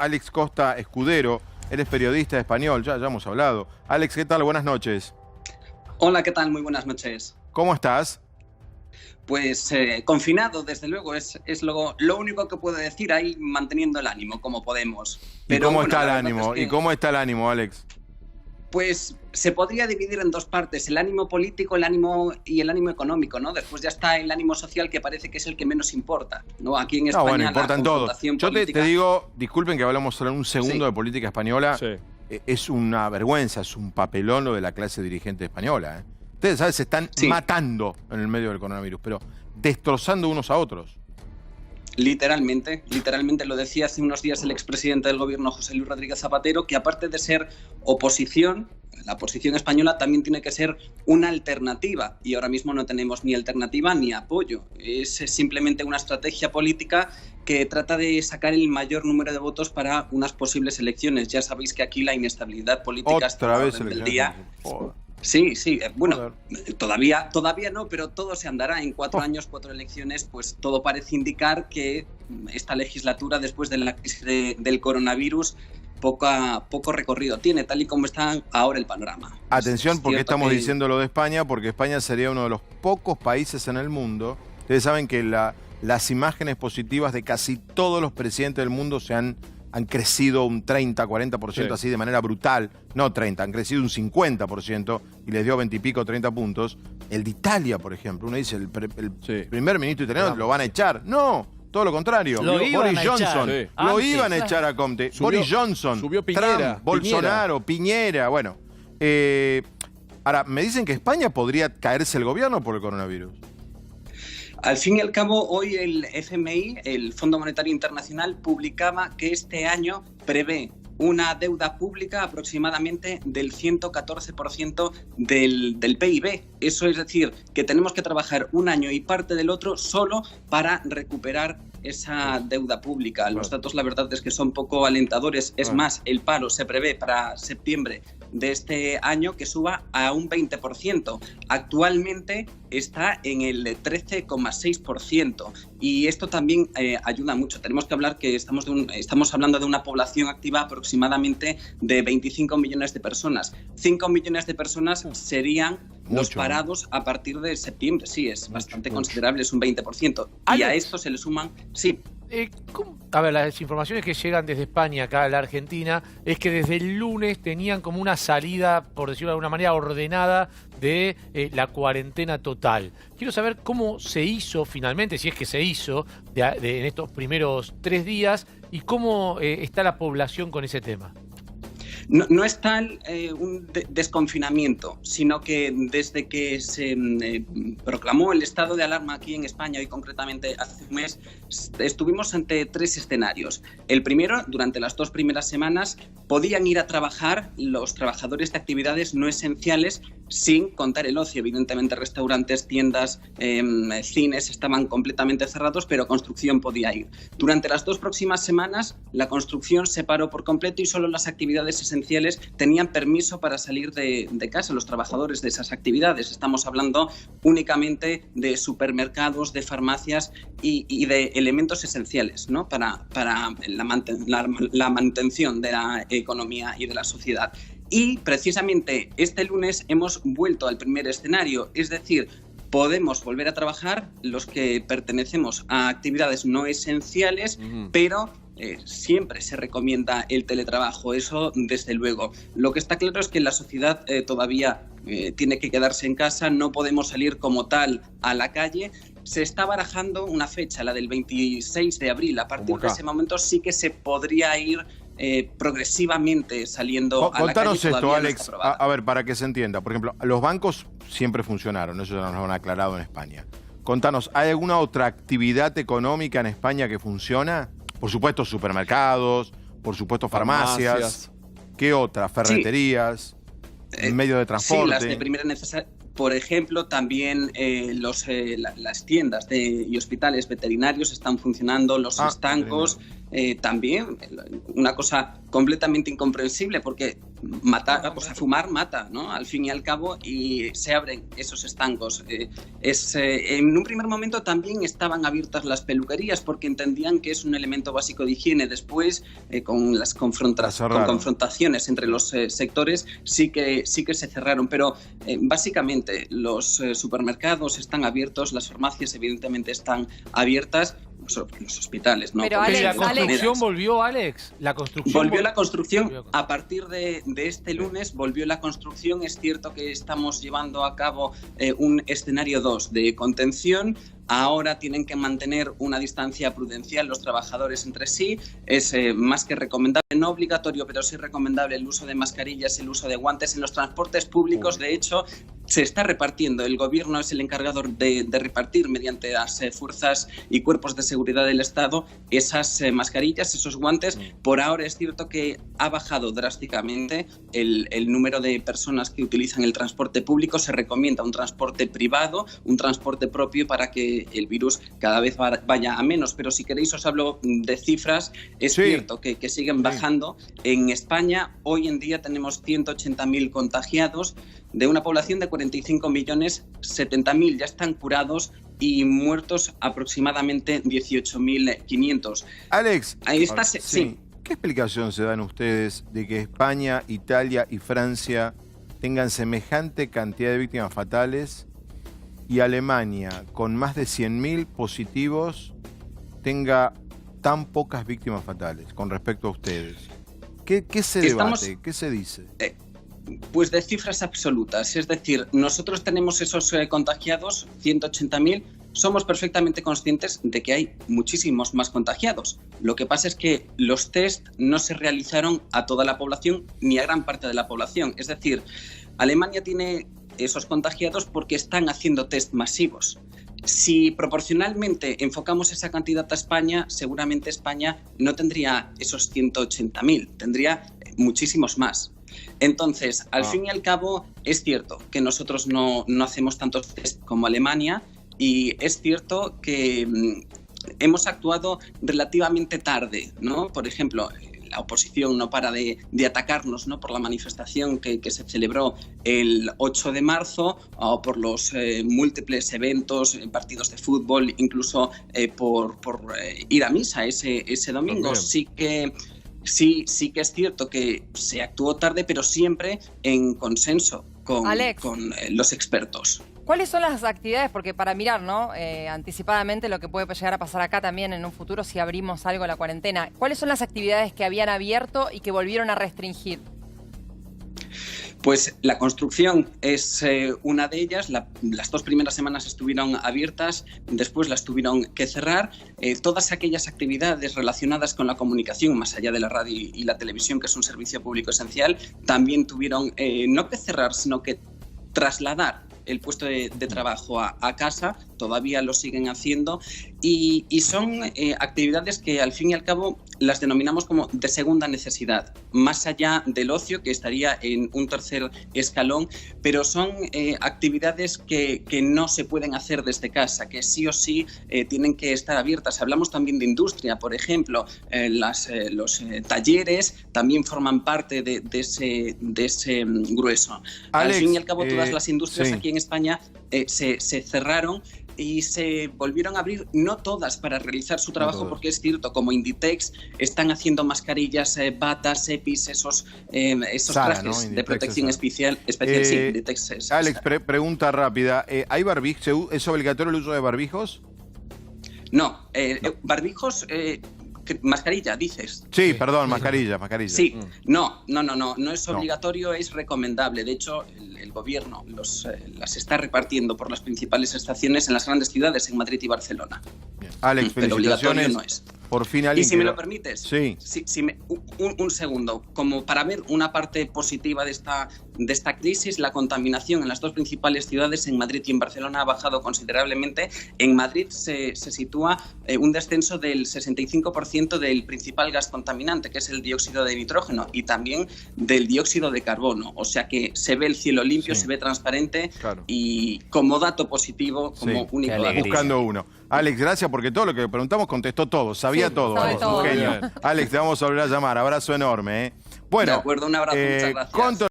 Alex Costa Escudero. Él es periodista español, ya hemos hablado. Alex, ¿qué tal? Buenas noches. Hola, ¿qué tal? Muy buenas noches. ¿Cómo estás? Pues confinado, desde luego, es lo único que puedo decir, ahí manteniendo el ánimo, como podemos. Pero, ¿y cómo está el ánimo? ¿Y cómo está el ánimo, Alex? Pues se podría dividir en dos partes, el ánimo político, el ánimo económico, ¿no? Después ya está el ánimo social, que parece que es el que menos importa, ¿no? Aquí en España bueno, importan todos. Yo te digo, disculpen que hablamos solo un segundo de política española, es una vergüenza, es un papelón lo de la clase dirigente española, ¿eh? Ustedes, ¿sabes? Se están matando en el medio del coronavirus, pero destrozando unos a otros. Literalmente lo decía hace unos días el expresidente del gobierno, José Luis Rodríguez Zapatero, que aparte de ser oposición, la oposición española también tiene que ser una alternativa, y ahora mismo no tenemos ni alternativa ni apoyo. Es simplemente una estrategia política que trata de sacar el mayor número de votos para unas posibles elecciones. Ya sabéis que aquí la inestabilidad política está a la orden del día. Sí, bueno, todavía no, pero todo se andará. En 4 años, 4 elecciones, pues todo parece indicar que esta legislatura, después de la crisis del coronavirus, poco recorrido tiene, tal y como está ahora el panorama. Atención, porque estamos diciendo lo de España, porque España sería uno de los pocos países en el mundo. Ustedes saben que las imágenes positivas de casi todos los presidentes del mundo han crecido un 30, 40% así de manera brutal. No 30, han crecido un 50% y les dio 20 y pico, 30 puntos. El de Italia, por ejemplo, uno dice, el primer ministro italiano lo van a echar. No, todo lo contrario. Boris Johnson, lo iban a echar a Conte. Boris Johnson, subió Piñera, Trump, Bolsonaro, Piñera, bueno. Ahora, me dicen que España podría caerse el gobierno por el coronavirus. Al fin y al cabo, hoy el FMI, el Fondo Monetario Internacional, publicaba que este año prevé una deuda pública aproximadamente del 114% del PIB. Eso es decir, que tenemos que trabajar un año y parte del otro solo para recuperar esa deuda pública. Los datos, la verdad, es que son poco alentadores. Es más, el paro se prevé para septiembre de este año que suba a un 20%. Actualmente está en el 13,6%. Y esto también ayuda mucho. Tenemos que hablar que estamos hablando de una población activa aproximadamente de 25 millones de personas. 5 millones de personas serían los parados a partir de septiembre. Sí, es bastante considerable, es un 20%. Y a esto se le suman... Sí. A ver, las informaciones que llegan desde España acá a la Argentina es que desde el lunes tenían como una salida, por decirlo de alguna manera, ordenada de la cuarentena total. Quiero saber cómo se hizo finalmente, si es que se hizo en estos primeros 3 días, y cómo está la población con ese tema. No es tal un desconfinamiento, sino que desde que se proclamó el estado de alarma aquí en España, y concretamente hace un mes, estuvimos ante 3 escenarios. El primero, durante las 2 primeras semanas, podían ir a trabajar los trabajadores de actividades no esenciales, sin contar el ocio. Evidentemente, restaurantes, tiendas, cines estaban completamente cerrados, pero construcción podía ir. Durante las 2 próximas semanas, la construcción se paró por completo y solo las actividades esenciales tenían permiso para salir de casa, los trabajadores de esas actividades. Estamos hablando únicamente de supermercados, de farmacias y de elementos esenciales, ¿no? para la manutención de la economía y de la sociedad. Y precisamente este lunes hemos vuelto al primer escenario, es decir, podemos volver a trabajar los que pertenecemos a actividades no esenciales, pero siempre se recomienda el teletrabajo, eso desde luego. Lo que está claro es que la sociedad todavía tiene que quedarse en casa, no podemos salir como tal a la calle. Se está barajando una fecha, la del 26 de abril. A partir de ese momento sí que se podría ir progresivamente saliendo a la calle. Contanos esto, Alex, a ver, para que se entienda. Por ejemplo, los bancos siempre funcionaron, eso ya nos lo han aclarado en España. Contanos, ¿hay alguna otra actividad económica en España que funciona? Por supuesto, supermercados, por supuesto, farmacias. ¿Qué otras? Ferreterías, medios de transporte. Sí, las de primera necesidad. Por ejemplo, también las tiendas y hospitales veterinarios están funcionando, los estancos también. Una cosa completamente incomprensible, porque matar, pues a fumar mata, ¿no? Al fin y al cabo, y se abren esos estancos. En un primer momento también estaban abiertas las peluquerías porque entendían que es un elemento básico de higiene. Después, con las confrontaciones entre los sectores, sí que se cerraron. Pero básicamente los supermercados están abiertos, las farmacias evidentemente están abiertas, los hospitales, ¿no? Pero ¿La construcción volvió, Alex? Volvió la construcción a partir de este lunes, volvió la construcción. Es cierto que estamos llevando a cabo un escenario 2 de contención. Ahora tienen que mantener una distancia prudencial los trabajadores entre sí. Es más que recomendable, no obligatorio, pero sí recomendable el uso de mascarillas, el uso de guantes en los transportes públicos. De hecho, se está repartiendo. El gobierno es el encargado de repartir mediante las fuerzas y cuerpos de seguridad del Estado esas mascarillas, esos guantes. Por ahora es cierto que ha bajado drásticamente el número de personas que utilizan el transporte público. Se recomienda un transporte privado, un transporte propio para que el virus cada vez vaya a menos. Pero si queréis os hablo de cifras. Es cierto que siguen bajando. En España hoy en día tenemos 180.000 contagiados de una población de 45 millones, 70.000 ya están curados y muertos aproximadamente 18.500. Alex, ahí está. Sí. ¿Qué explicación se dan ustedes de que España, Italia y Francia tengan semejante cantidad de víctimas fatales y Alemania, con más de 100.000 positivos, tenga tan pocas víctimas fatales con respecto a ustedes? ¿Qué se debate? ¿Qué se dice? Pues de cifras absolutas. Es decir, nosotros tenemos esos contagiados, 180.000. Somos perfectamente conscientes de que hay muchísimos más contagiados. Lo que pasa es que los test no se realizaron a toda la población ni a gran parte de la población. Es decir, Alemania tiene esos contagiados porque están haciendo test masivos. Si proporcionalmente enfocamos esa cantidad a España, seguramente España no tendría esos 180.000, tendría muchísimos más. Entonces, al fin y al cabo, es cierto que nosotros no hacemos tantos test como Alemania y es cierto que hemos actuado relativamente tarde, ¿no? Por ejemplo, la oposición no para de atacarnos, ¿no? Por la manifestación que se celebró el 8 de marzo o por los múltiples eventos, partidos de fútbol, incluso por ir a misa ese domingo. Sí que es cierto que se actuó tarde, pero siempre en consenso con los expertos. ¿Cuáles son las actividades? Porque para mirar, ¿no? Anticipadamente lo que puede llegar a pasar acá también en un futuro si abrimos algo la cuarentena. ¿Cuáles son las actividades que habían abierto y que volvieron a restringir? Pues la construcción es una de ellas. Las 2 primeras semanas estuvieron abiertas, después las tuvieron que cerrar. Todas aquellas actividades relacionadas con la comunicación, más allá de la radio y la televisión, que es un servicio público esencial, también tuvieron no que cerrar, sino que trasladar el puesto de trabajo a casa. Todavía lo siguen haciendo y son actividades que al fin y al cabo las denominamos como de segunda necesidad, más allá del ocio, que estaría en un tercer escalón, pero son actividades que no se pueden hacer desde casa, que sí o sí tienen que estar abiertas. Hablamos también de industria, por ejemplo, los talleres también forman parte de ese grueso. Alex, al fin y al cabo todas las industrias aquí en España se cerraron y se volvieron a abrir, no todas para realizar su trabajo, porque es cierto, como Inditex, están haciendo mascarillas, batas, EPIs, esos trajes, ¿no? De protección especial. Sí, Inditex Alex, pregunta rápida. ¿Hay barbijos? ¿Es obligatorio el uso de barbijos? No, barbijos... mascarilla, dices. Sí, perdón, mascarilla. Sí, no es obligatorio, es recomendable. De hecho, el gobierno las está repartiendo por las principales estaciones en las grandes ciudades, en Madrid y Barcelona. Bien. Alex, pero felicitaciones. No es. Por fin alguien. Y si me lo permites, sí. Un segundo, como para ver una parte positiva de esta crisis, la contaminación en las 2 principales ciudades, en Madrid y en Barcelona, ha bajado considerablemente. En Madrid se sitúa un descenso del 65% del principal gas contaminante, que es el dióxido de nitrógeno, y también del dióxido de carbono. O sea que se ve el cielo limpio, se ve transparente, y como dato positivo, como único dato. Buscando uno. Alex, gracias, porque todo lo que preguntamos contestó todo, sabía todo. Sabe Alex, todo. un genio. Alex, te vamos a volver a llamar. Abrazo enorme. Bueno, de acuerdo, un abrazo, muchas gracias.